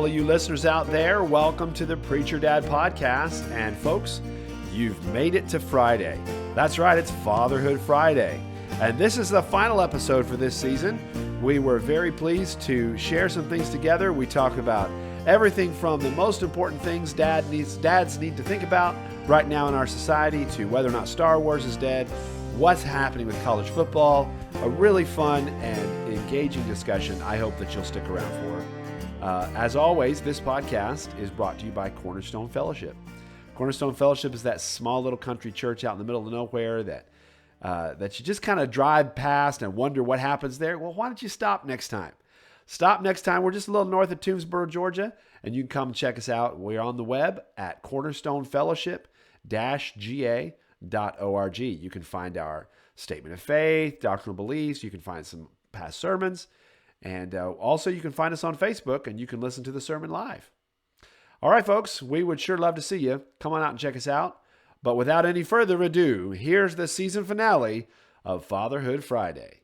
of you listeners out there, welcome to the Preacher Dad Podcast. And folks, you've made it to Friday. That's right, it's Fatherhood Friday. And this is the final episode for this season. We were very pleased to share some things together. We talk about everything from the most important things dads need to think about right now in our society to whether or not Star Wars is dead, what's happening with college football, a really fun and engaging discussion I hope that you'll stick around for. As always, this podcast is brought to you by Cornerstone Fellowship. Cornerstone Fellowship is that small little country church out in the middle of nowhere that you just kind of drive past and wonder what happens there. Well, why don't you stop next time? Stop next time. We're just a little north of Toomsboro, Georgia, and you can come check us out. We're on the web at cornerstonefellowship-ga.org. You can find our statement of faith, doctrinal beliefs. You can find some past sermons. And also you can find us on Facebook and you can listen to the sermon live. All right, folks, we would sure love to see you. Come on out and check us out. But without any further ado, here's the season finale of Fatherhood Friday.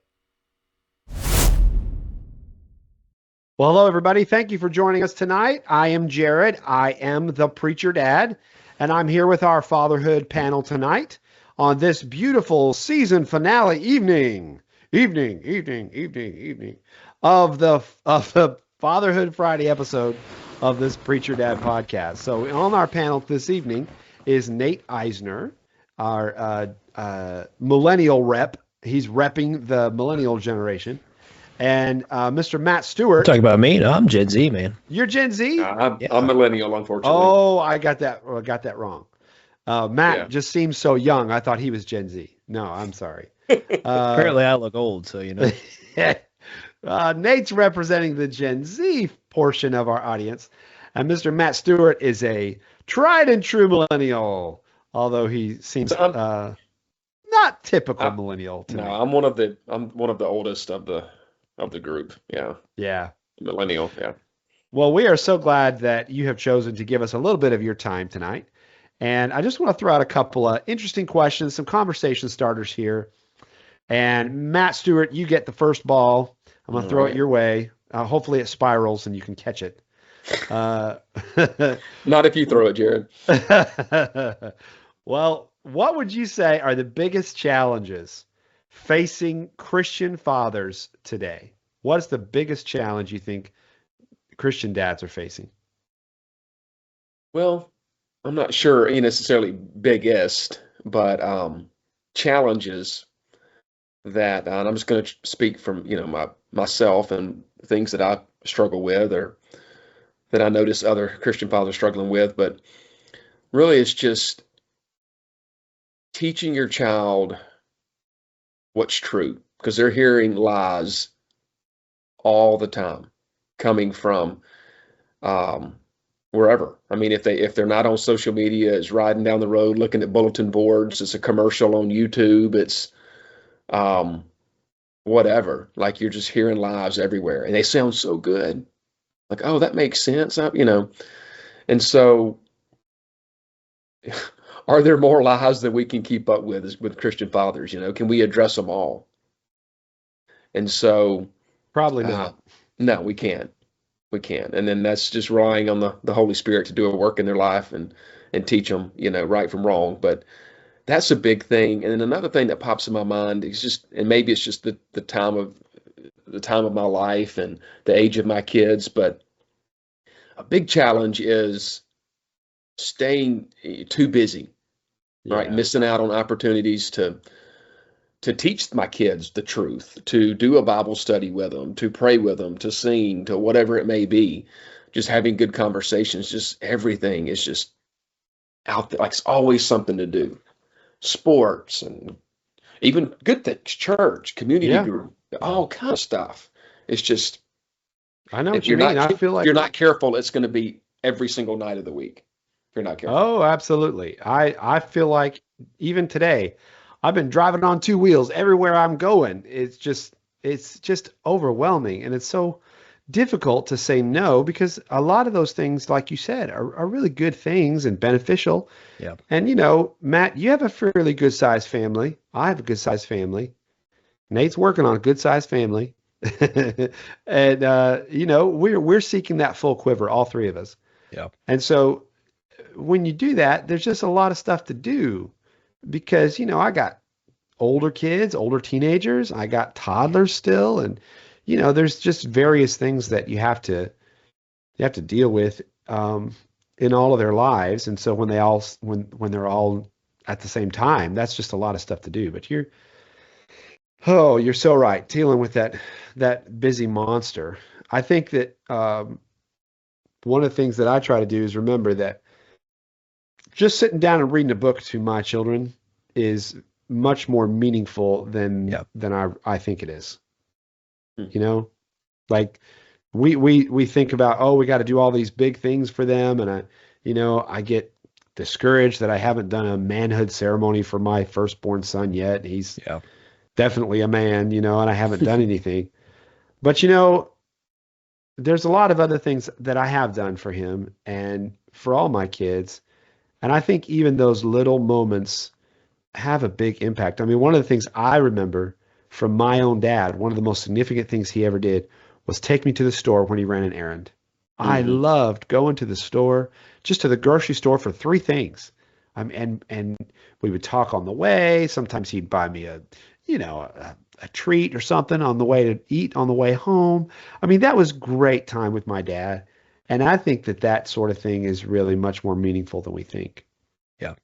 Well, hello, everybody. Thank you for joining us tonight. I am Jared. I am the Preacher Dad, and I'm here with our fatherhood panel tonight on this beautiful season finale evening of the Fatherhood Friday episode of this Preacher Dad podcast. So on our panel this evening is Nate Eisner, our millennial rep. He's repping the millennial generation. And Mr. Matt Stewart. Talking about me? No, I'm Gen Z, man. You're Gen Z? I'm millennial, unfortunately. Oh, I got that wrong. Matt just seems so young. I thought he was Gen Z. No, I'm sorry. Apparently I look old, so you know. Nate's representing the Gen Z portion of our audience. And Mr. Matt Stewart is a tried and true millennial, although he seems not typical millennial to me. I'm one of the oldest of the group. Yeah. Millennial. Yeah. Well, we are so glad that you have chosen to give us a little bit of your time tonight. And I just want to throw out a couple of interesting questions, some conversation starters here. And Matt Stewart, you get the first ball. I'm going to throw it your way. Hopefully it spirals and you can catch it. Not if you throw it, Jared. Well, what would you say are the biggest challenges facing Christian fathers today? What is the biggest challenge you think Christian dads are facing? Well, I'm not sure necessarily biggest, but challenges that and I'm just going to speak from myself and things that I struggle with or that I notice other Christian fathers struggling with. But really, it's just teaching your child what's true, because they're hearing lies all the time coming from wherever. I mean, if they're not on social media, it's riding down the road looking at bulletin boards, it's a commercial on YouTube, it's whatever. Like, you're just hearing lies everywhere, and they sound so good. Like, oh, that makes sense, And so, are there more lies that we can keep up with Christian fathers? Can we address them all? And so, probably not. No, we can't. We can't. And then that's just relying on the Holy Spirit to do a work in their life and teach them, right from wrong. But that's a big thing. And then another thing that pops in my mind is just, and maybe it's just the time of my life and the age of my kids, but a big challenge is staying too busy, right? Missing out on opportunities to teach my kids the truth, to do a Bible study with them, to pray with them, to sing, to whatever it may be, just having good conversations. Just everything is just out there. Like, it's always something to do. Sports and even good things, church, community group, all kind of stuff. It's just, I know what you mean. I feel like if you're not careful, it's going to be every single night of the week. If you're not careful. Oh, absolutely. I feel like even today, I've been driving on two wheels everywhere I'm going. It's just overwhelming, and it's so difficult to say no, because a lot of those things, like you said, are really good things and beneficial. Yeah. And Matt, you have a fairly good sized family. I have a good sized family. Nate's working on a good sized family. And we're seeking that full quiver, all three of us. Yeah. And so when you do that, there's just a lot of stuff to do because, I got older kids, older teenagers, I got toddlers still, and there's just various things that you have to deal with in all of their lives. And so when they're all at the same time, that's just a lot of stuff to do. But you're so right, dealing with that busy monster. I think that one of the things that I try to do is remember that just sitting down and reading a book to my children is much more meaningful than I think it is. Like we think about, oh, we got to do all these big things for them, and I get discouraged that I haven't done a manhood ceremony for my firstborn son yet. He's definitely a man, and I haven't done anything. But there's a lot of other things that I have done for him and for all my kids. And I think even those little moments have a big impact. I mean, one of the things I remember from my own dad, one of the most significant things he ever did was take me to the store when he ran an errand. I loved going to the store, just to the grocery store for three things. And we would talk on the way. Sometimes he'd buy me a treat or something on the way to eat on the way home. I mean, that was great time with my dad. And I think that sort of thing is really much more meaningful than we think. Yeah.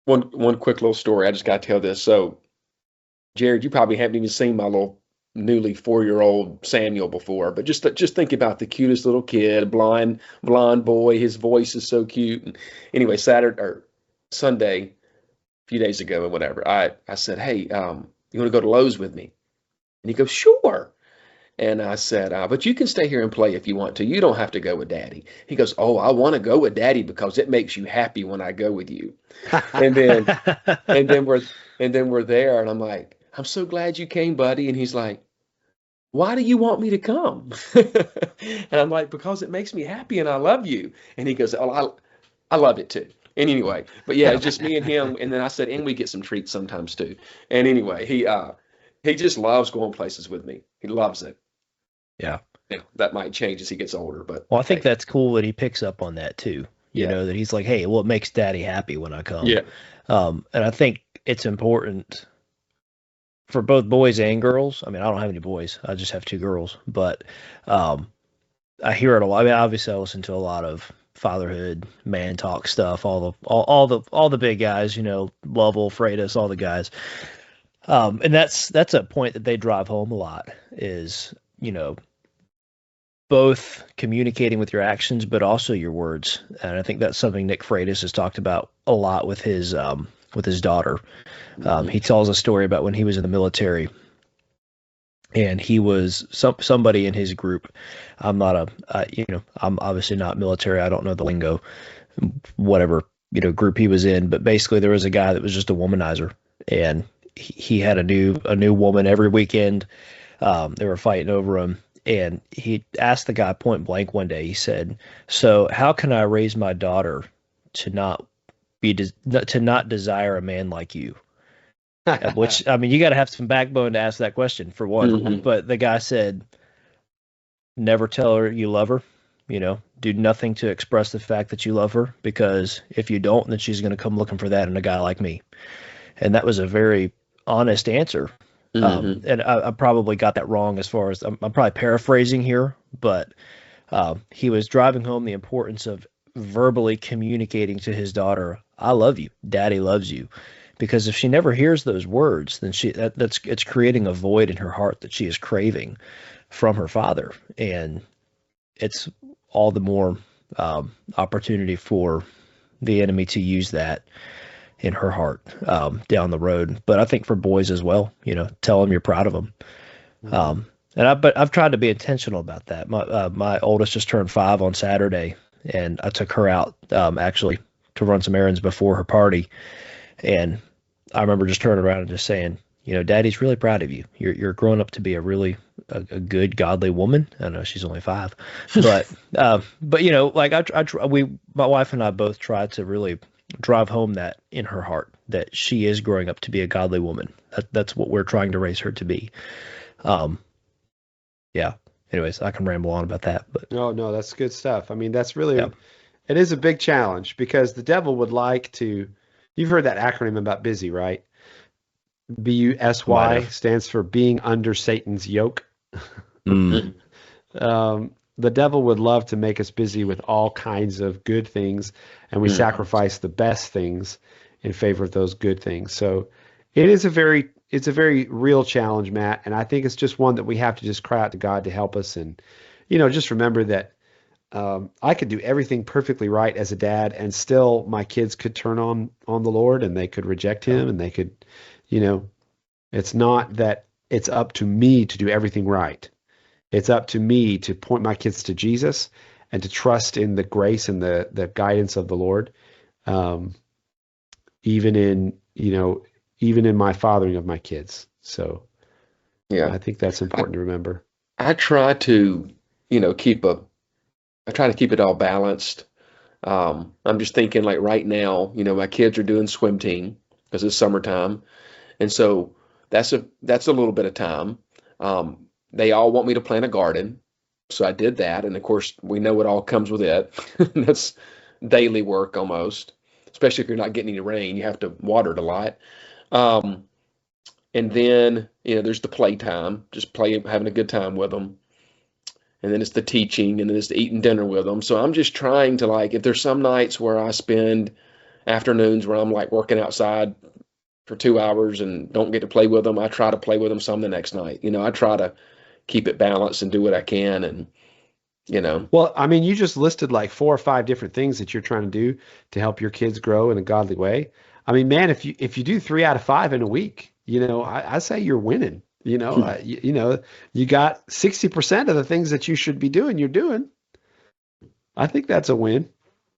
One quick little story. I just got to tell this. So, Jared, you probably haven't even seen my little newly 4-year-old Samuel before, but just think about the cutest little kid, blonde boy. His voice is so cute. And anyway, Saturday or Sunday, a few days ago and whatever, I said, hey, you want to go to Lowe's with me? And he goes, sure. And I said, but you can stay here and play if you want to. You don't have to go with Daddy. He goes, oh, I want to go with Daddy because it makes you happy when I go with you. And then we're there, and I'm like, I'm so glad you came, buddy. And he's like, why do you want me to come? And I'm like, because it makes me happy and I love you. And he goes, oh, I love it too. And anyway, but yeah, it's just me and him. And then I said, and we get some treats sometimes too. And anyway, he just loves going places with me. He loves it. Yeah. That might change as he gets older, but well, I think that's cool that he picks up on that too. You know, that he's like, hey, well, it makes Daddy happy when I come. Yeah. And I think it's important for both boys and girls. I mean, I don't have any boys. I just have 2 girls, but I hear it a lot. I mean, obviously I listen to a lot of fatherhood, man talk stuff, all the big guys, Lovell, Freitas, all the guys. And that's a point that they drive home a lot is, both communicating with your actions, but also your words. And I think that's something Nick Freitas has talked about a lot with his daughter. He tells a story about when he was in the military, and he was somebody in his group. I'm obviously not military. I don't know the lingo, whatever, group he was in, but basically there was a guy that was just a womanizer, and he had a new woman every weekend. They were fighting over him. And he asked the guy point blank one day, he said, so how can I raise my daughter to not desire a man like you? Which, I mean, you got to have some backbone to ask that question for one. Mm-hmm. But the guy said, never tell her you love her, do nothing to express the fact that you love her, because if you don't, then she's going to come looking for that in a guy like me. And that was a very honest answer. Mm-hmm. And I probably got that wrong as far as I'm probably paraphrasing here, but he was driving home the importance of verbally communicating to his daughter, I love you, Daddy loves you. Because if she never hears those words, then it's creating a void in her heart that she is craving from her father. And it's all the more opportunity for the enemy to use that in her heart down the road. But I think for boys as well, tell them you're proud of them. Mm-hmm. But I've tried to be intentional about that. My oldest just turned 5 on Saturday, and I took her out actually to run some errands before her party. And I remember just turning around and just saying, Daddy's really proud of you. You're growing up to be a good, godly woman. I know she's only 5, but my wife and I both tried to really drive home that in her heart, that she is growing up to be a godly woman. That's what we're trying to raise her to be. yeah. Anyways, I can ramble on about that, but No, that's good stuff. I mean, that's really, yeah. it is a big challenge because the devil would like to, you've heard that acronym about busy, right? Might BUSY have. stands for being under Satan's yoke. Mm, The devil would love to make us busy with all kinds of good things, and we Mm. sacrifice the best things in favor of those good things. So it's a very real challenge, Matt, and I think it's just one that we have to just cry out to God to help us, and just remember that I could do everything perfectly right as a dad, and still my kids could turn on the Lord, and they could reject yeah. Him, and they could, you know, it's not that it's up to me to do everything right. It's up to me to point my kids to Jesus and to trust in the grace and the guidance of the Lord, um, even in even in my fathering of my kids. So Yeah. I think that's I, important to remember. I try to, keep I try to keep it all balanced. I'm just thinking like right now, my kids are doing swim team because it's summertime. And so that's a little bit of time. They all want me to plant a garden. So I did that. And of course, we know what all comes with it. That's daily work almost, especially if you're not getting any rain, you have to water it a lot. Um, and then, there's the playtime, just playing, having a good time with them. And then it's the teaching, and then it's the eating dinner with them. So I'm just trying to, like, if there's some nights where I spend afternoons where I'm like working outside for 2 hours and don't get to play with them, I try to play with them some the next night. I try to keep it balanced and do what I can. And, you know, Well, I mean, you just listed like 4 or 5 different things that you're trying to do to help your kids grow in a godly way. I mean, man, if you do 3 out of 5 in a week, I say you're winning. You got 60% of the things that you should be doing, you're doing. I think that's a win.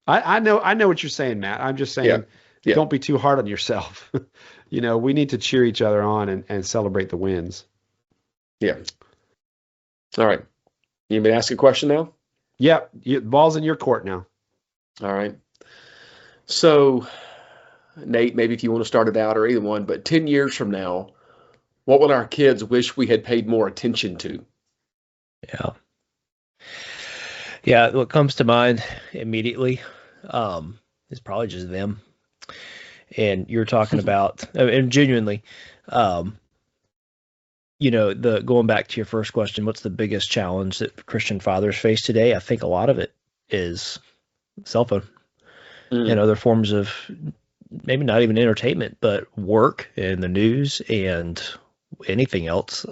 I know what you're saying, Matt. I'm just yeah, saying, yeah, don't be too hard on yourself. We need to cheer each other on and celebrate the wins. yeah. All right. You may ask a question now? Yep, ball's in your court now. All right. So, Nate, maybe if you want to start it out or either one, but 10 years from now, what will our kids wish we had paid more attention to? Yeah. Yeah. What comes to mind immediately is probably just them. And you're talking about, and genuinely, um, the going back to your first question, what's the biggest challenge that Christian fathers face today? I think a lot of it is cell phone and Mm, other forms of maybe not even entertainment, but work and the news and anything else.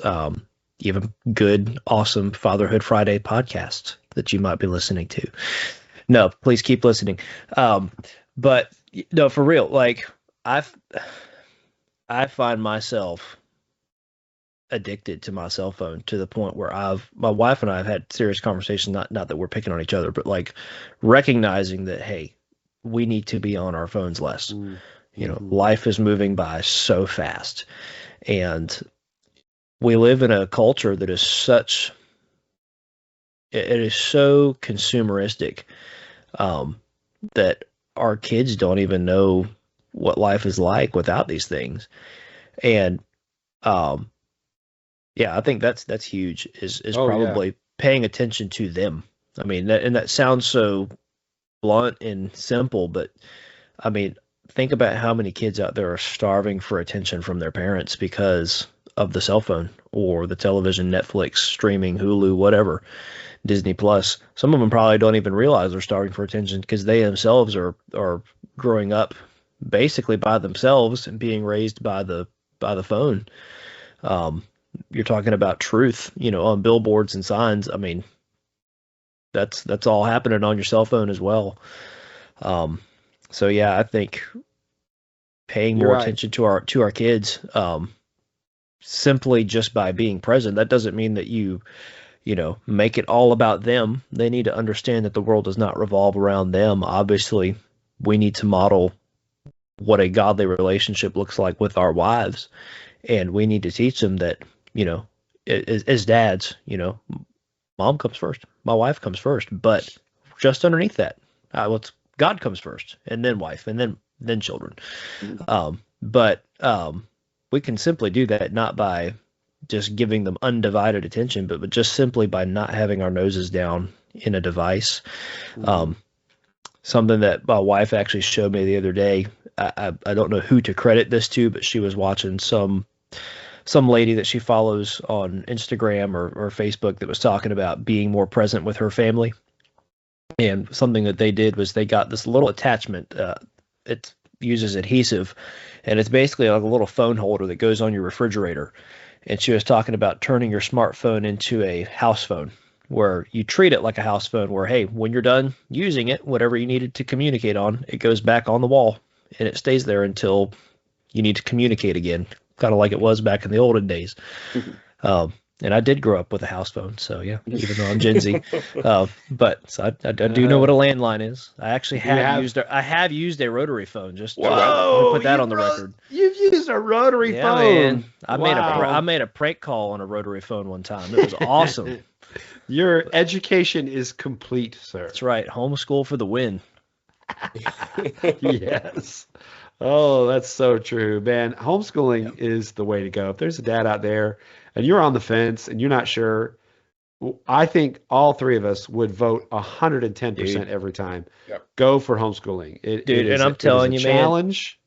Even good, awesome Fatherhood Friday podcasts that you might be listening to. No, please keep listening. But no, for real, like I find myself addicted to my cell phone to the point where my wife and I have had serious conversations, not that we're picking on each other, but like recognizing that, hey, we need to be on our phones less. Mm-hmm. Life is moving by so fast, and we live in a culture that is it is so consumeristic, um, that our kids don't even know what life is like without these things. And um, yeah, I think that's huge. Is Oh yeah. probably paying attention to them. I mean, that sounds so blunt and simple, but I mean, think about how many kids out there are starving for attention from their parents because of the cell phone or the television, Netflix, streaming, Hulu, whatever, Disney Plus. Some of them probably don't even realize they're starving for attention because they themselves are growing up basically by themselves and being raised by the phone. Um, you're talking about truth, on billboards and signs. I mean, that's all happening on your cell phone as well. Um, so yeah, I think paying You're more right. attention to our kids, simply just by being present. That doesn't mean that you make it all about them. They need to understand that the world does not revolve around them. Obviously, we need to model what a godly relationship looks like with our wives, and we need to teach them that, you know, as dads, mom comes first, my wife comes first, but just underneath that, what's God comes first, and then wife, and then children. mm, But we can simply do that not by just giving them undivided attention, but just simply by not having our noses down in a device. Something that my wife actually showed me the other day. I don't know who to credit this to, but she was watching some lady that she follows on Instagram or Facebook that was talking about being more present with her family. And something that they did was they got this little attachment. It uses adhesive, and it's basically like a little phone holder that goes on your refrigerator. And she was talking about turning your smartphone into a house phone, where you treat it like a house phone, where, hey, when you're done using it, whatever you needed to communicate on, it goes back on the wall and it stays there until you need to communicate again, kind of like it was back in the olden days. And I did grow up with a house phone, so yeah, even though I'm Gen Z. But so I do know what a landline is. I actually have used a rotary phone. Just to put that on the record. You've used a rotary phone. Man. I made a prank call on a rotary phone one time. It was awesome. Your education is complete, sir. That's right. Homeschool for the win. Yes. Oh, that's so true, man. Homeschooling is the way to go. If there's a dad out there and you're on the fence and you're not sure, I think all three of us would vote 110% every time. Yep. Go for homeschooling. And I'm telling you, challenge.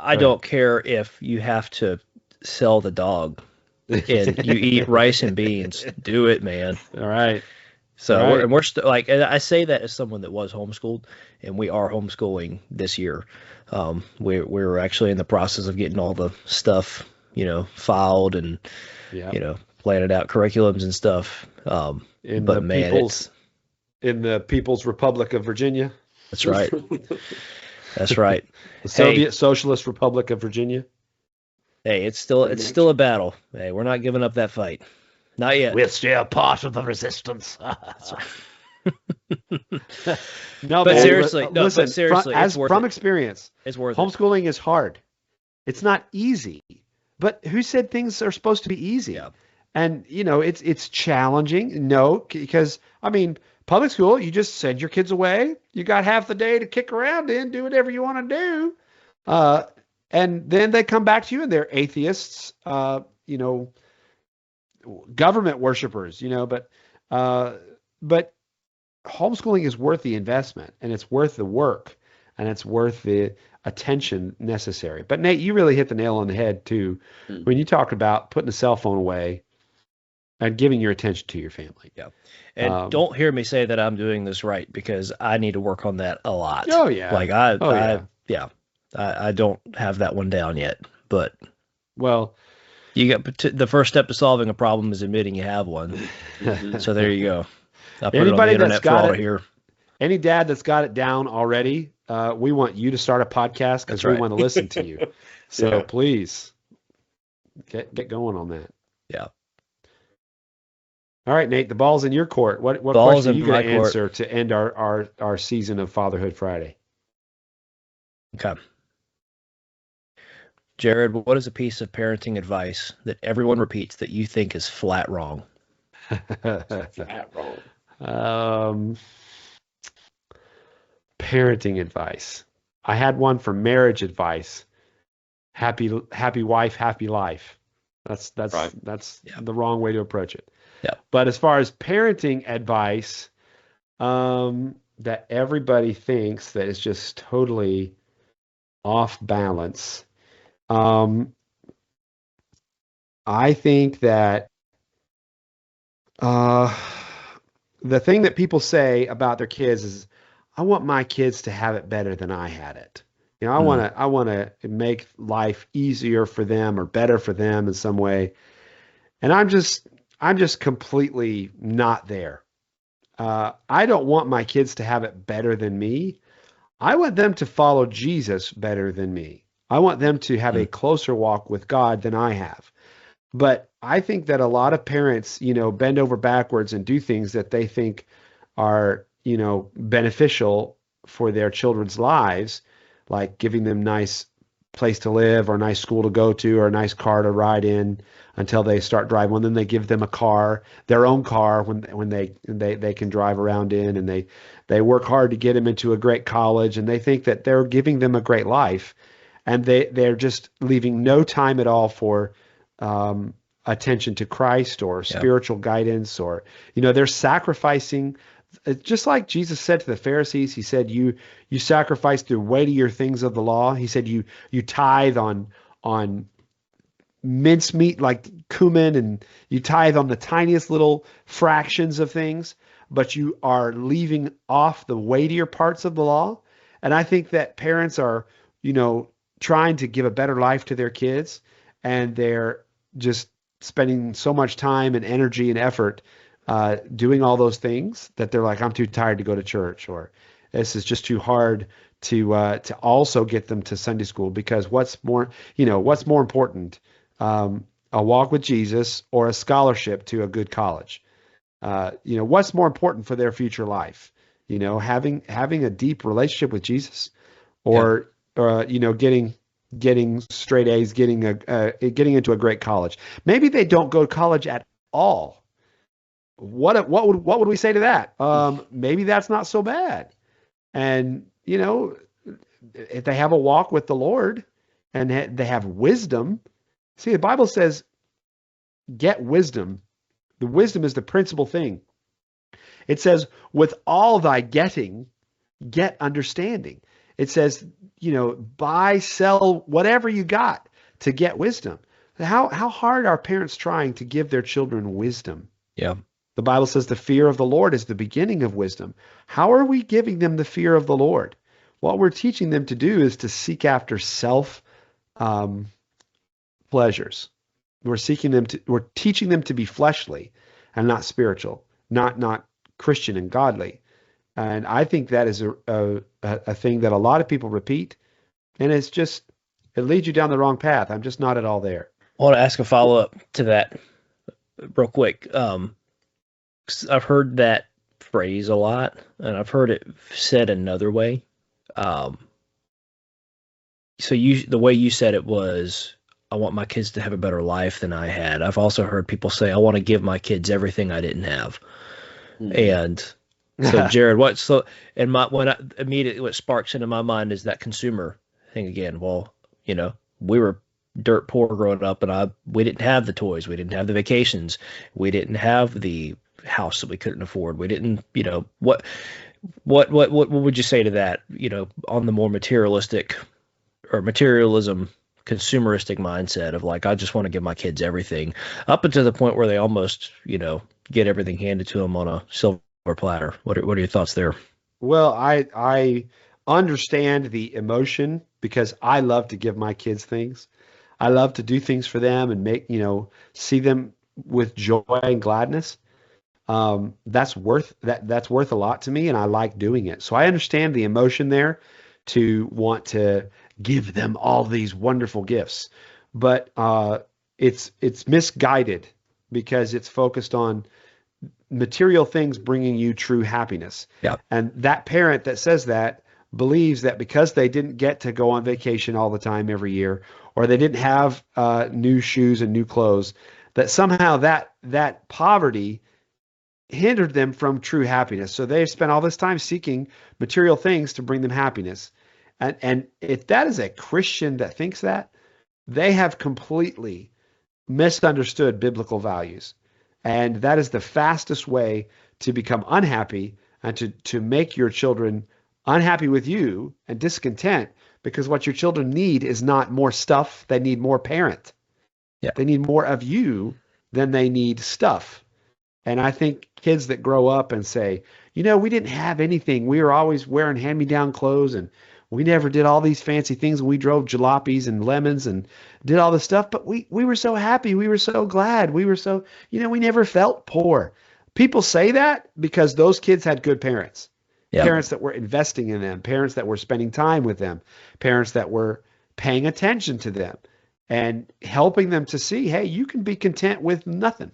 Man, I don't care if you have to sell the dog and you eat rice and beans. Do it, man. All right. So we're like, I say that as someone that was homeschooled, and we are homeschooling this year. We're actually in the process of getting all the stuff, filed and, planning out curriculums and stuff. In the People's Republic of Virginia. That's right. That's right. The Soviet Socialist Republic of Virginia. Hey, it's still a battle. Hey, we're not giving up that fight. Not yet. We're still part of the resistance. No, but seriously, listen, from experience, it's worth it. Homeschooling is hard. It's not easy. But who said things are supposed to be easy? Yeah. And it's challenging. No, because public school, you just send your kids away. You got half the day to kick around in, do whatever you want to do. And then they come back to you and they're atheists, government worshipers, but homeschooling is worth the investment, and it's worth the work, and it's worth the attention necessary. But Nate, you really hit the nail on the head too when you talk about putting the cell phone away and giving your attention to your family. Yeah. And don't hear me say that I'm doing this right, because I need to work on that a lot. Oh yeah. Like I don't have that one down yet, but you got the first step to solving a problem is admitting you have one. So there you go. I put it on the internet for all to hear. Any dad that's got it down already, we want you to start a podcast because we want to listen to you. So please get going on that. Yeah. All right, Nate, the ball's in your court. What question are you going to answer to end our season of Fatherhood Friday? Okay. Jared, what is a piece of parenting advice that everyone repeats that you think is flat wrong? Flat wrong. Parenting advice. I had one for marriage advice. Happy wife, happy life. That's right. That's the wrong way to approach it. Yeah. But as far as parenting advice, that everybody thinks that is just totally off balance. I think that the thing that people say about their kids is, I want my kids to have it better than I had it. I want to make life easier for them or better for them in some way. And I'm just completely not there. I don't want my kids to have it better than me. I want them to follow Jesus better than me. I want them to have a closer walk with God than I have. But I think that a lot of parents, bend over backwards and do things that they think are, beneficial for their children's lives, like giving them nice place to live or a nice school to go to or a nice car to ride in until they start driving. Well, then they give them a car, their own car, when they can drive around in, and they work hard to get them into a great college, and they think that they're giving them a great life, and they're just leaving no time at all for attention to Christ or Yeah. spiritual guidance, or, they're sacrificing. Just like Jesus said to the Pharisees, he said, you sacrifice the weightier things of the law. He said, you tithe on mincemeat like cumin, and you tithe on the tiniest little fractions of things, but you are leaving off the weightier parts of the law. And I think that parents are, trying to give a better life to their kids, and they're just spending so much time and energy and effort doing all those things that they're like, I'm too tired to go to church, or this is just too hard to also get them to Sunday school, because what's more important, a walk with Jesus or a scholarship to a good college? What's more important for their future life? Having a deep relationship with Jesus, or getting straight A's, getting into a great college. Maybe they don't go to college at all. What would we say to that? Maybe that's not so bad. And if they have a walk with the Lord and they have wisdom. See, the Bible says, get wisdom. The wisdom is the principal thing. It says, with all thy getting, get understanding. It says, buy, sell, whatever you got to get wisdom. How hard are parents trying to give their children wisdom? Yeah. The Bible says the fear of the Lord is the beginning of wisdom. How are we giving them the fear of the Lord? What we're teaching them to do is to seek after self pleasures. We're teaching them to be fleshly and not spiritual, not Christian and godly. And I think that is a thing that a lot of people repeat, and it leads you down the wrong path. I'm just not at all there. I want to ask a follow-up to that real quick. 'Cause I've heard that phrase a lot, and I've heard it said another way. So the way you said it was, I want my kids to have a better life than I had. I've also heard people say, I want to give my kids everything I didn't have. Mm-hmm. And so, Jared, what sparks into my mind is that consumer thing again. Well, we were dirt poor growing up, and we didn't have the toys, we didn't have the vacations, we didn't have the house that we couldn't afford, we didn't, what would you say to that? On the more materialistic or materialism, consumeristic mindset of like, I just want to give my kids everything, up until the point where they almost, get everything handed to them on a silver platter. What are your thoughts there? Well, I understand the emotion, because I love to give my kids things. I love to do things for them and make, see them with joy and gladness. That's worth a lot to me, and I like doing it. So I understand the emotion there to want to give them all these wonderful gifts, but it's misguided, because it's focused on material things bringing you true happiness. Yeah. And that parent that says that believes that because they didn't get to go on vacation all the time every year, or they didn't have new shoes and new clothes, that somehow that poverty hindered them from true happiness. So they've spent all this time seeking material things to bring them happiness. And if that is a Christian that thinks that, they have completely misunderstood biblical values. And that is the fastest way to become unhappy, and to make your children unhappy with you and discontent, because what your children need is not more stuff. They need more parent. Yeah. They need more of you than they need stuff. And I think kids that grow up and say, we didn't have anything. We were always wearing hand-me-down clothes, and we never did all these fancy things. We drove jalopies and lemons and did all this stuff, but we were so happy. We were so glad. We were so, we never felt poor. People say that because those kids had good parents. Yep. Parents that were investing in them, parents that were spending time with them, parents that were paying attention to them and helping them to see, hey, you can be content with nothing.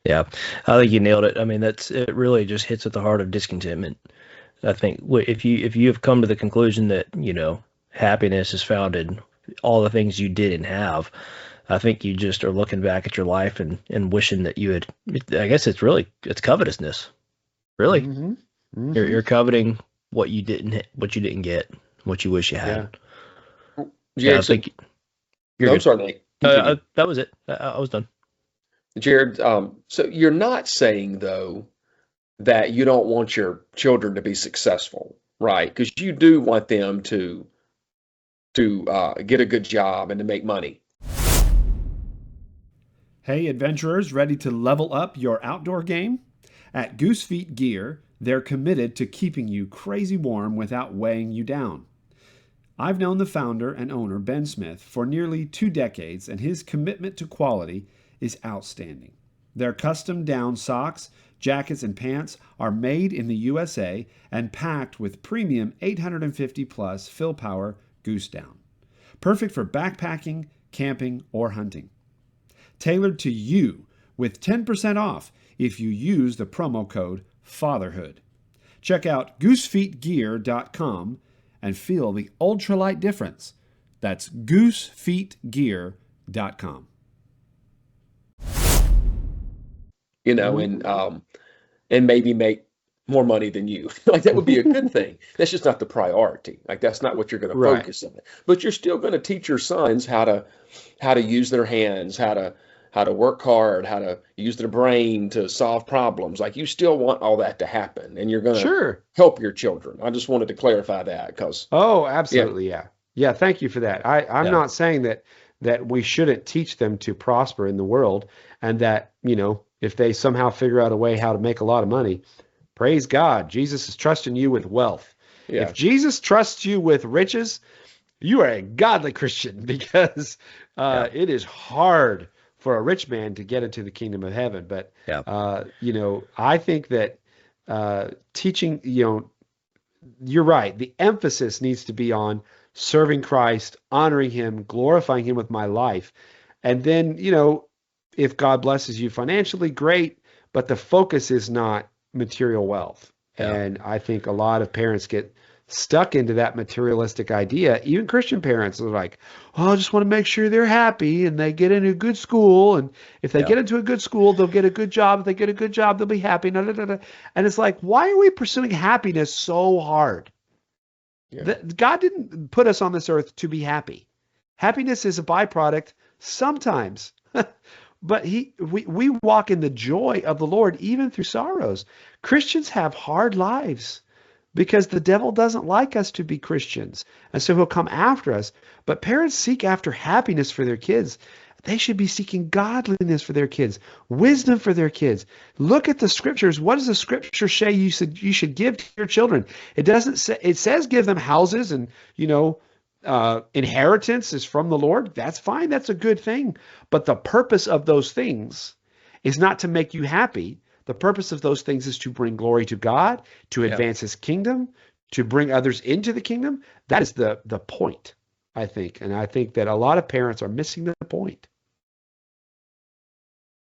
Yeah, I think you nailed it. I mean, it really just hits at the heart of discontentment. I think if you have come to the conclusion that, happiness is found in all the things you didn't have, I think you just are looking back at your life and wishing that you had, I guess it's covetousness. Really. Mm-hmm. Mm-hmm. You're coveting what you didn't get, what you wish you had. Yeah, I think I'm sorry, Nate. that was it. I was done. Jared, so you're not saying though that you don't want your children to be successful, right? Because you do want them to get a good job and to make money. Hey, adventurers, ready to level up your outdoor game? At Goose Feet Gear, they're committed to keeping you crazy warm without weighing you down. I've known the founder and owner, Ben Smith, for nearly 2 decades, and his commitment to quality is outstanding. Their custom down socks, jackets, and pants are made in the USA and packed with premium 850 plus fill power goose down. Perfect for backpacking, camping, or hunting. Tailored to you with 10% off if you use the promo code FATHERHOOD. Check out goosefeetgear.com and feel the ultralight difference. That's goosefeetgear.com. You know, and maybe make more money than you. Like that would be a good thing. That's just not the priority. Like that's not what you're going to Right. focus on. But you're still going to teach your sons how to use their hands, how to work hard, how to use their brain to solve problems. Like you still want all that to happen, and you're going to Sure. help your children. I just wanted to clarify that because Oh, absolutely. Yeah. Yeah. Thank you for that. I'm Yeah. not saying that we shouldn't teach them to prosper in the world, and that, if they somehow figure out a way how to make a lot of money, praise God. Jesus is trusting you with wealth. yeah, If Jesus trusts you with riches, you are a godly Christian, because it is hard for a rich man to get into the kingdom of heaven. But, Yeah. I think that teaching, you're right. The emphasis needs to be on serving Christ, honoring him, glorifying him with my life. And then, if God blesses you financially, great, but the focus is not material wealth. Yeah. And I think a lot of parents get stuck into that materialistic idea. Even Christian parents are like, oh, I just want to make sure they're happy and they get into a good school. And if they Yeah. get into a good school, they'll get a good job. If they get a good job, they'll be happy. No, no, no, no. And it's like, why are we pursuing happiness so hard? yeah, God didn't put us on this earth to be happy. Happiness is a byproduct sometimes. But we walk in the joy of the Lord even through sorrows. Christians have hard lives because the devil doesn't like us to be Christians. And so he'll come after us. But parents seek after happiness for their kids. They should be seeking godliness for their kids, wisdom for their kids. Look at the scriptures. What does the scripture say you should give to your children? It doesn't say, it says give them houses and, inheritance is from the Lord. That's fine. That's a good thing. But the purpose of those things is not to make you happy. The purpose of those things is to bring glory to God, to advance his kingdom, to bring others into the kingdom. That is the point, I think. And I think that a lot of parents are missing the point.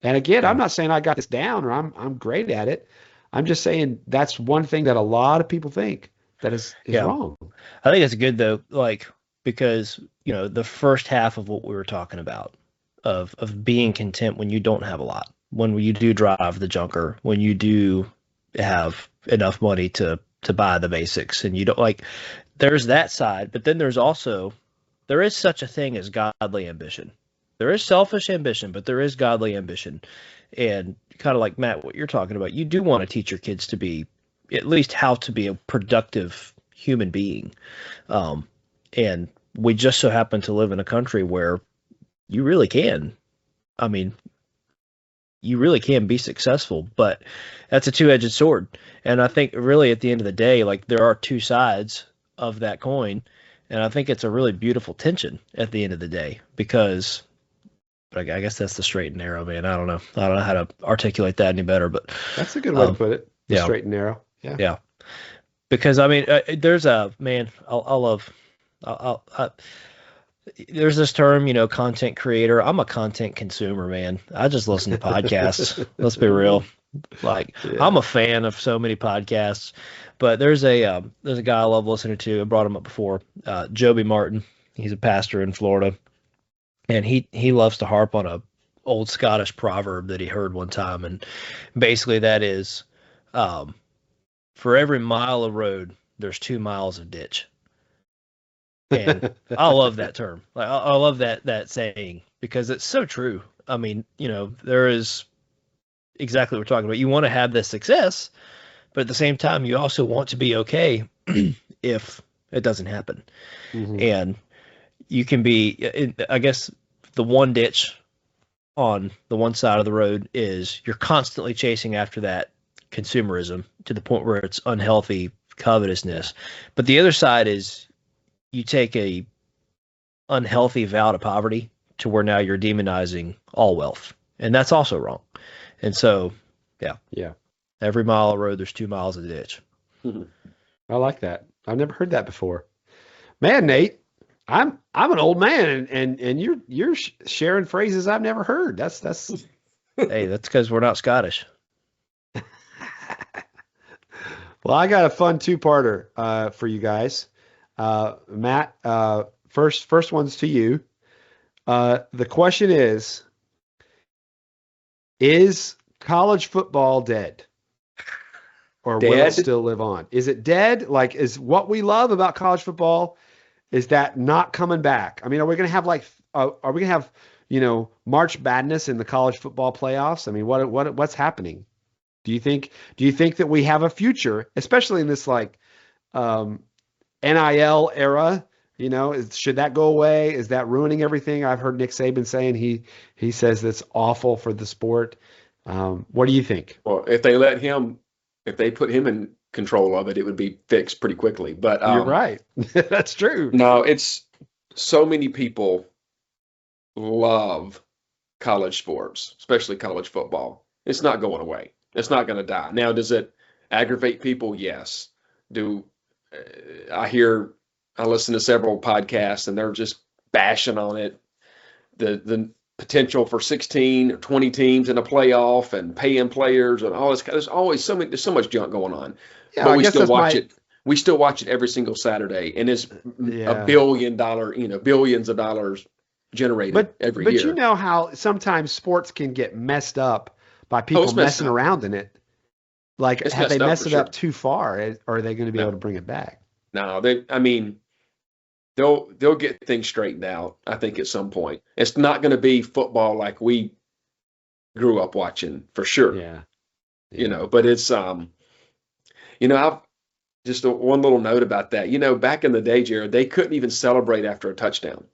And again, I'm not saying I got this down or I'm great at it. I'm just saying that's one thing that a lot of people think that is wrong. I think it's good though, like, because, the first half of what we were talking about of being content when you don't have a lot, when you do drive the junker, when you do have enough money to buy the basics, and you don't, like, there's that side, but then there is such a thing as godly ambition. There is selfish ambition, but there is godly ambition. And kind of like Matt, what you're talking about, you do want to teach your kids to be at least how to be a productive human being. And we just so happen to live in a country where you really can. I mean, you really can be successful, but that's a two-edged sword. And I think really at the end of the day, like, there are two sides of that coin. And I think it's a really beautiful tension at the end of the day, because I guess that's the straight and narrow, man. I don't know how to articulate that any better, but That's a good way to put it. yeah. Straight and narrow. Yeah. Yeah. Because I mean, there's a, man, there's this term, content creator. I'm a content consumer, man. I just listen to podcasts. Let's be real. Like, I'm a fan of so many podcasts, but there's a guy I love listening to. I brought him up before, Joby Martin. He's a pastor in Florida, and he loves to harp on a old Scottish proverb that he heard one time, and basically that is, for every mile of road, there's 2 miles of ditch. And I love that term. Like, I love that saying, because it's so true. I mean, there is exactly what we're talking about. You want to have this success, but at the same time, you also want to be okay if it doesn't happen. Mm-hmm. And you can be, I guess, the one ditch on the one side of the road is you're constantly chasing after that consumerism to the point where it's unhealthy covetousness. But the other side is you take a unhealthy vow to poverty to where now you're demonizing all wealth. And that's also wrong. And so, Yeah. every mile of road, there's 2 miles of ditch. I like that. I've never heard that before. Man, Nate, I'm an old man, and you're sharing phrases I've never heard. That's Hey, that's because we're not Scottish. Well, I got a fun two-parter for you guys. Matt, first one's to you. The question is college football dead? Or will it still live on? Is it dead? Like, is what we love about college football, is that not coming back? I mean, are we going to have are we going to have, March Madness in the college football playoffs? I mean, what's happening? Do you think that we have a future, especially in this NIL era? Should that go away? Is that ruining everything? I've heard Nick Saban saying he says that's awful for the sport. What do you think? Well, if they put him in control of it, it would be fixed pretty quickly. But you're right. That's true. No, it's so many people love college sports, especially college football. It's not going away. It's not going to die. Now, does it aggravate people? Yes. I listen to several podcasts and they're just bashing on it. The potential for 16 or 20 teams in a playoff and paying players and all this. There's so much junk going on. Yeah, but we still watch it. We still watch it every single Saturday, and it's $1 billion, billions of dollars generated every year. But you know how sometimes sports can get messed up by people messing around in it. Like, have they messed it up too far? Or are they going to be able to bring it back? No, they'll get things straightened out, I think, at some point. It's not going to be football like we grew up watching, for sure. Yeah. But it's I've just one little note about that. Back in the day, Jared, they couldn't even celebrate after a touchdown.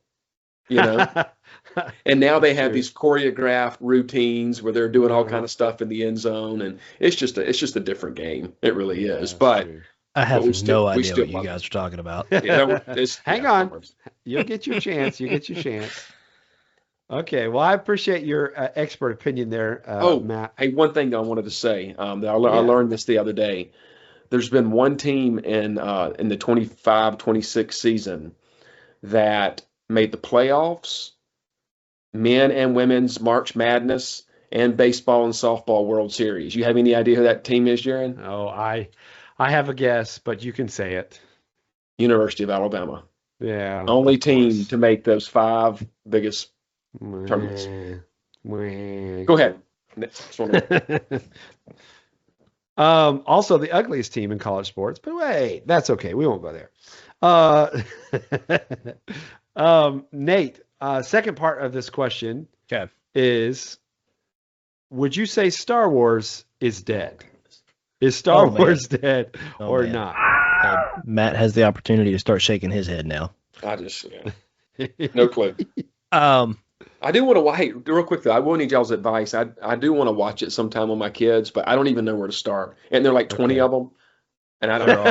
And now they have these choreographed routines where they're doing all kind of stuff in the end zone, and it's just a different game. It really is. But true. I have no idea what you guys are talking about. Hang on. You'll get your chance. Okay. Well, I appreciate your expert opinion there, Matt. Hey, one thing I wanted to say. I learned this the other day. There's been one team in the 25-26 season that made the playoffs, men and women's March Madness, and baseball and softball World Series. You have any idea who that team is, Jaron? Oh, I have a guess, but you can say it. University of Alabama. Yeah. Only team to make those 5 biggest tournaments. Go ahead. Also the ugliest team in college sports, but wait, that's okay. We won't go there. Nate, second part of this question is, would you say Star Wars is dead? Is Star Wars dead or not? Matt has the opportunity to start shaking his head now. No clue. I do want to watch, real quick though, I will need y'all's advice. I do want to watch it sometime with my kids, but I don't even know where to start. And there are like 20 of them. And I don't know.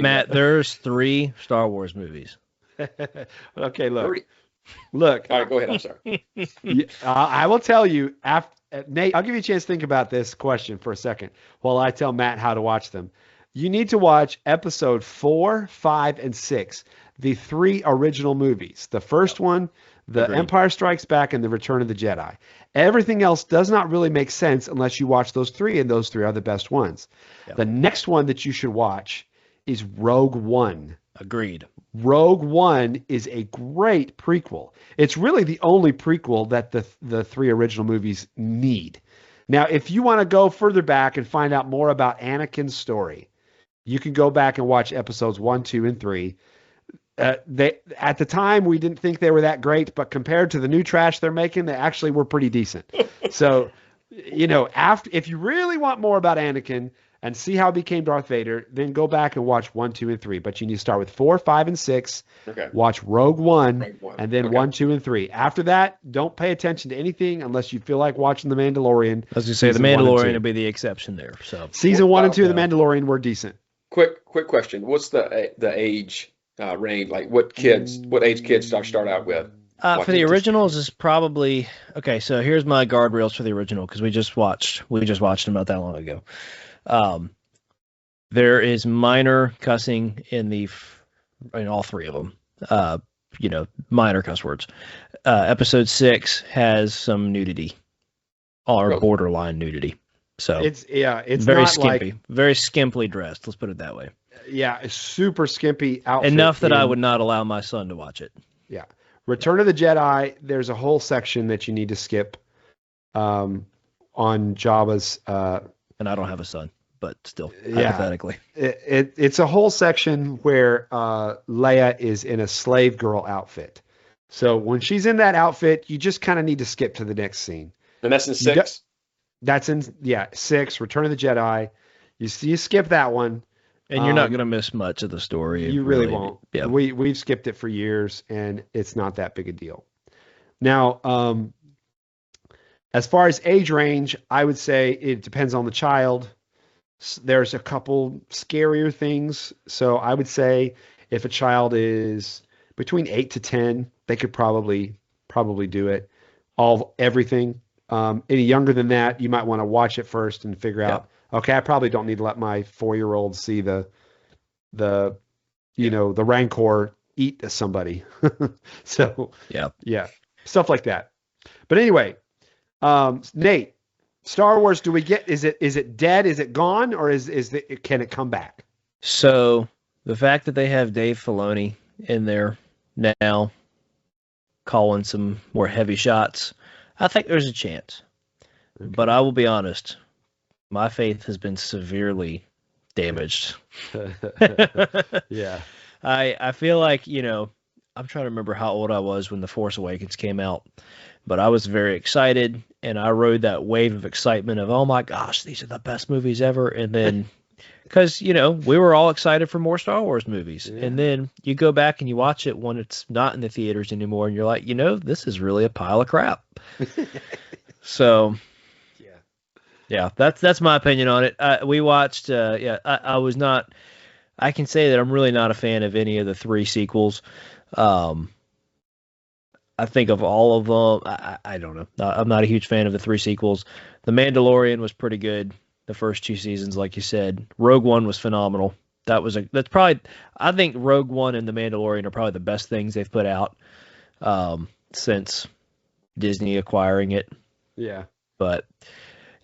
Matt, there's 3 Star Wars movies. Okay, look. 3. Look. All right, go ahead. I'm sorry. I will tell you, Nate, I'll give you a chance to think about this question for a second while I tell Matt how to watch them. You need to watch episode 4, 5, and 6, the 3 original movies. The first one, The Empire Strikes Back, and The Return of the Jedi. Everything else does not really make sense unless you watch those 3, and those 3 are the best ones. Yep. The next one that you should watch is Rogue One. Agreed. Rogue One is a great prequel. It's really the only prequel that the 3 original movies need. Now, if you want to go further back and find out more about Anakin's story, you can go back and watch episodes 1, 2, and 3. They at the time we didn't think they were that great, but compared to the new trash they're making, they actually were pretty decent. So, after if you really want more about Anakin and see how he became Darth Vader, then go back and watch 1, 2, and 3. But you need to start with 4, 5, and 6. Okay. Watch Rogue One, Rogue One. and then Okay. 1, 2, and 3. After that, don't pay attention to anything unless you feel like watching The Mandalorian. As you say, The Season 1 and Mandalorian 2. would be the exception there. So Season 1 and 2 of The Yeah. Mandalorian were decent. Quick question. What's the age range? Like what age kids start out with? For the originals is probably okay. So here's my guardrails for the original because we just watched them not that long ago. There is minor cussing in all three of them. Minor cuss words. Episode 6 has some nudity, or borderline nudity. So it's very not skimpy, very skimpily dressed. Let's put it that way. Yeah, a super skimpy outfit. Enough that I would not allow my son to watch it. Yeah. Return of the Jedi, there's a whole section that you need to skip on Jabba's. And I don't have a son, but still, Yeah. hypothetically. It's a whole section where Leia is in a slave girl outfit. So when she's in that outfit, you just kind of need to skip to the next scene. And that's in 6? That's in 6, Return of the Jedi. You skip that one. And you're not going to miss much of the story. You really won't. Yeah. We've skipped it for years, and it's not that big a deal. Now, as far as age range, I would say it depends on the child. There's a couple scarier things. So I would say if a child is between 8 to 10, they could probably do it. Everything. Any younger than that, you might want to watch it first and figure out, okay, I probably don't need to let my 4-year-old see the Rancor eat somebody. So yeah, stuff like that. But anyway, Nate, Star Wars, do we get? Is it dead? Is it gone? Or can it come back? So the fact that they have Dave Filoni in there now, calling some more heavy shots, I think there's a chance. Okay. But I will be honest, my faith has been severely damaged. Yeah. I feel like, I'm trying to remember how old I was when The Force Awakens came out, but I was very excited, and I rode that wave of excitement of, oh my gosh, these are the best movies ever. And then, because, we were all excited for more Star Wars movies. Yeah. And then you go back and you watch it when it's not in the theaters anymore, and you're like, this is really a pile of crap. So, yeah, that's my opinion on it. We watched, I was not, I can say that I'm really not a fan of any of the 3 sequels. I think of all of them, I don't know. I'm not a huge fan of the 3 sequels. The Mandalorian was pretty good. The first 2 seasons, like you said. Rogue One was phenomenal. That's probably, I think Rogue One and The Mandalorian are probably the best things they've put out since Disney acquiring it. Yeah. But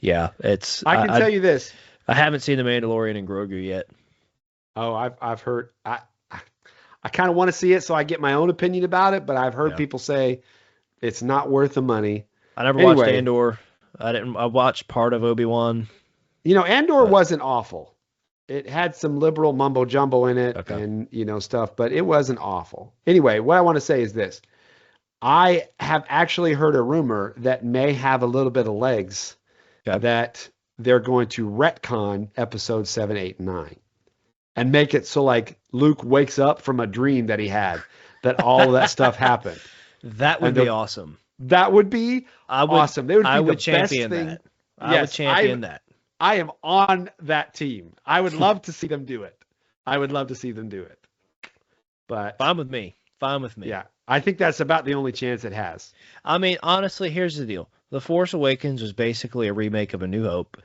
yeah, it's. I can tell you this. I haven't seen The Mandalorian and Grogu yet. Oh, I've heard. I kind of want to see it, so I get my own opinion about it. But I've heard people say it's not worth the money. I never watched Andor. I watched part of Obi-Wan. Andor wasn't awful. It had some liberal mumbo jumbo in it, and stuff, but it wasn't awful. Anyway, what I want to say is this: I have actually heard a rumor that may have a little bit of legs. That they're going to retcon episodes 7, 8, and 9 and make it so like Luke wakes up from a dream that he had, that all of that stuff happened. That would be awesome. That would be awesome. They would be the champion best thing. That. I would champion that. I am on that team. I would love to see them do it. But fine with me. Yeah. I think that's about the only chance it has. I mean, honestly, here's the deal. The Force Awakens was basically a remake of A New Hope,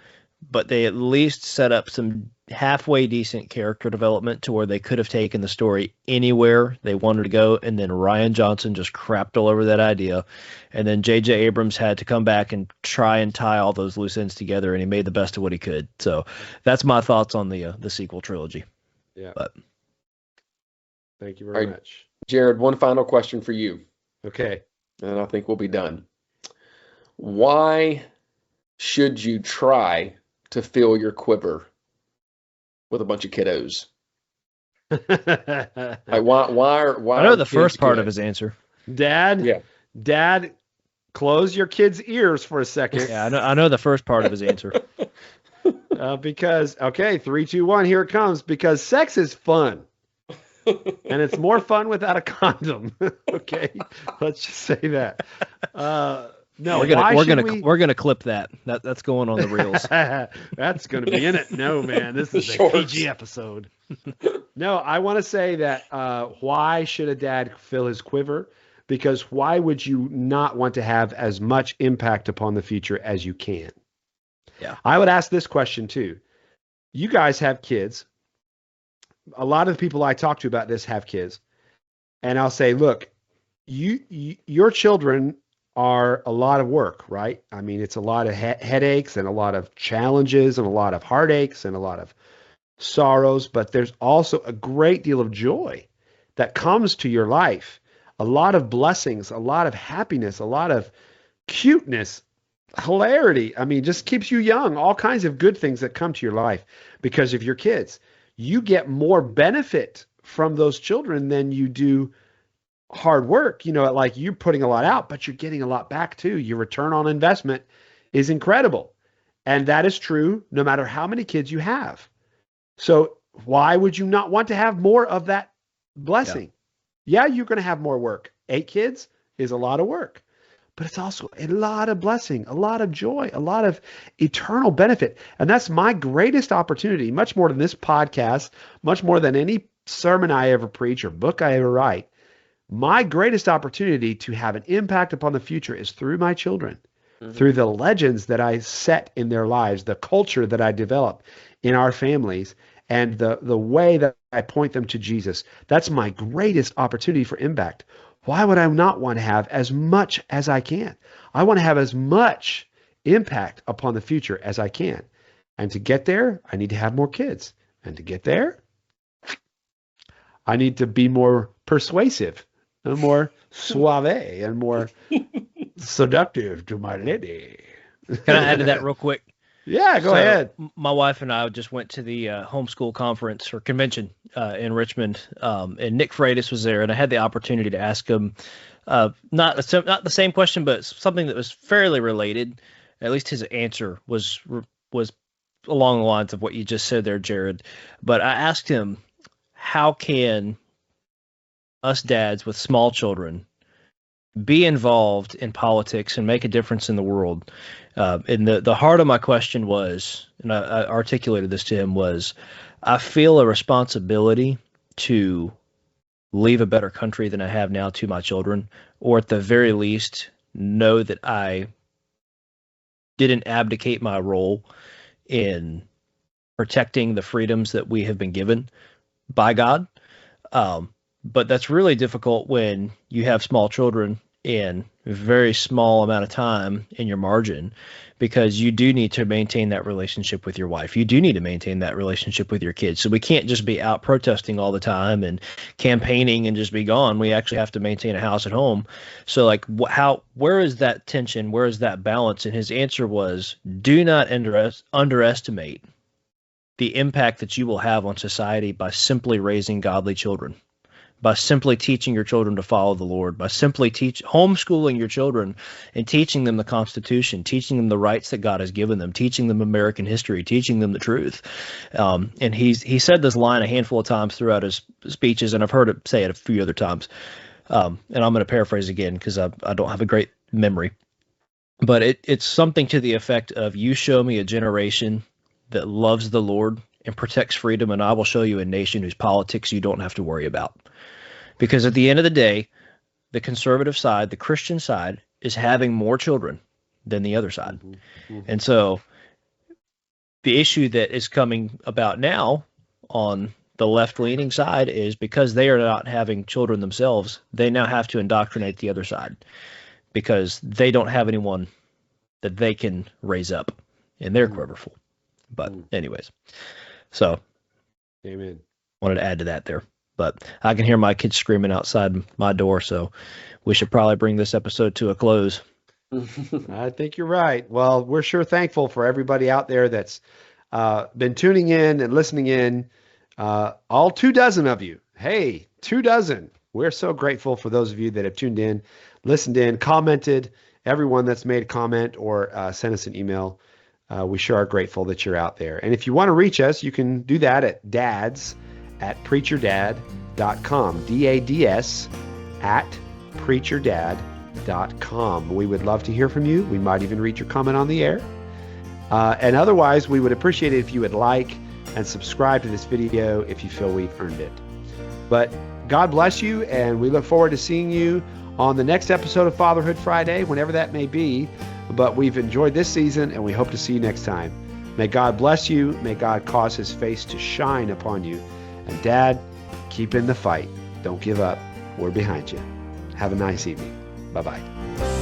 but they at least set up some halfway decent character development to where they could have taken the story anywhere they wanted to go, and then Rian Johnson just crapped all over that idea, and then J.J. Abrams had to come back and try and tie all those loose ends together, and he made the best of what he could. So that's my thoughts on the sequel trilogy. Yeah. But thank you very much. Jared, one final question for you. Okay. And I think we'll be done. Why should you try to fill your quiver with a bunch of kiddos? Like why I know are the kids first part of good? his answer. Dad, Yeah. Dad, close your kid's ears for a second. Yeah, I know the first part of his answer. Because, okay, 3, 2, 1, here it comes. Because sex is fun. And it's more fun without a condom. Okay, let's just say that. No, we're gonna clip that. That's going on the reels. That's going to be in it. No, man, this is a Shorts. PG episode. No, I want to say that why should a dad fill his quiver? Because why would you not want to have as much impact upon the future as you can? Yeah. I would ask this question too. You guys have kids. A lot of the people I talk to about this have kids. And I'll say, look, your children are a lot of work, right? I mean, it's a lot of headaches and a lot of challenges and a lot of heartaches and a lot of sorrows, but there's also a great deal of joy that comes to your life, a lot of blessings, a lot of happiness, a lot of cuteness, hilarity. I mean, just keeps you young, all kinds of good things that come to your life because of your kids. You get more benefit from those children than you do hard work. Like you're putting a lot out, but you're getting a lot back too. Your return on investment is incredible. And that is true no matter how many kids you have. So why would you not want to have more of that blessing? Yeah, you're going to have more work. 8 kids is a lot of work, but it's also a lot of blessing, a lot of joy, a lot of eternal benefit. And that's my greatest opportunity, much more than this podcast, much more than any sermon I ever preach or book I ever write. My greatest opportunity to have an impact upon the future is through my children, through the legends that I set in their lives, the culture that I develop in our families, and the way that I point them to Jesus. That's my greatest opportunity for impact. Why would I not want to have as much as I can? I want to have as much impact upon the future as I can. And to get there, I need to have more kids. And to get there, I need to be more persuasive and more suave and more seductive to my lady. Can I add to that real quick? Yeah, go ahead. My wife and I just went to the homeschool conference or convention in Richmond, and Nick Freitas was there, and I had the opportunity to ask him not the same question, but something that was fairly related. At least his answer was along the lines of what you just said there, Jared. But I asked him, how can us dads with small children be involved in politics and make a difference in the world? And the heart of my question was, and I articulated this to him, was I feel a responsibility to leave a better country than I have now to my children, or at the very least know that I didn't abdicate my role in protecting the freedoms that we have been given by God. But that's really difficult when you have small children in a very small amount of time in your margin, because you do need to maintain that relationship with your wife. You do need to maintain that relationship with your kids. So we can't just be out protesting all the time and campaigning and just be gone. We actually have to maintain a house at home. So like where is that tension? Where is that balance? And his answer was, do not underestimate the impact that you will have on society by simply raising godly children, by simply teaching your children to follow the Lord, by simply homeschooling your children and teaching them the Constitution, teaching them the rights that God has given them, teaching them American history, teaching them the truth. And he said this line a handful of times throughout his speeches, and I've heard it say it a few other times. And I'm going to paraphrase again because I don't have a great memory. But it's something to the effect of, you show me a generation that loves the Lord and protects freedom, and I will show you a nation whose politics you don't have to worry about. Because at the end of the day, the conservative side, the Christian side, is having more children than the other side. Mm-hmm. And so the issue that is coming about now on the left-leaning side is, because they are not having children themselves, they now have to indoctrinate the other side, because they don't have anyone that they can raise up in their quiver full. But anyways, so Amen. Wanted to add to that there. But I can hear my kids screaming outside my door, so we should probably bring this episode to a close. I think you're right. Well, we're sure thankful for everybody out there that's been tuning in and listening in. all 24 of you. Hey, 24. We're so grateful for those of you that have tuned in, listened in, commented, everyone that's made a comment or sent us an email. We sure are grateful that you're out there. And if you want to reach us, you can do that at dads@preacherdad.com. DADS @preacherdad.com. We would love to hear from you. We might even read your comment on the air. And otherwise, we would appreciate it if you would like and subscribe to this video if you feel we've earned it. But God bless you, and we look forward to seeing you on the next episode of Fatherhood Friday, whenever that may be. But we've enjoyed this season, and we hope to see you next time. May God bless you. May God cause his face to shine upon you. And Dad, keep in the fight. Don't give up. We're behind you. Have a nice evening. Bye-bye.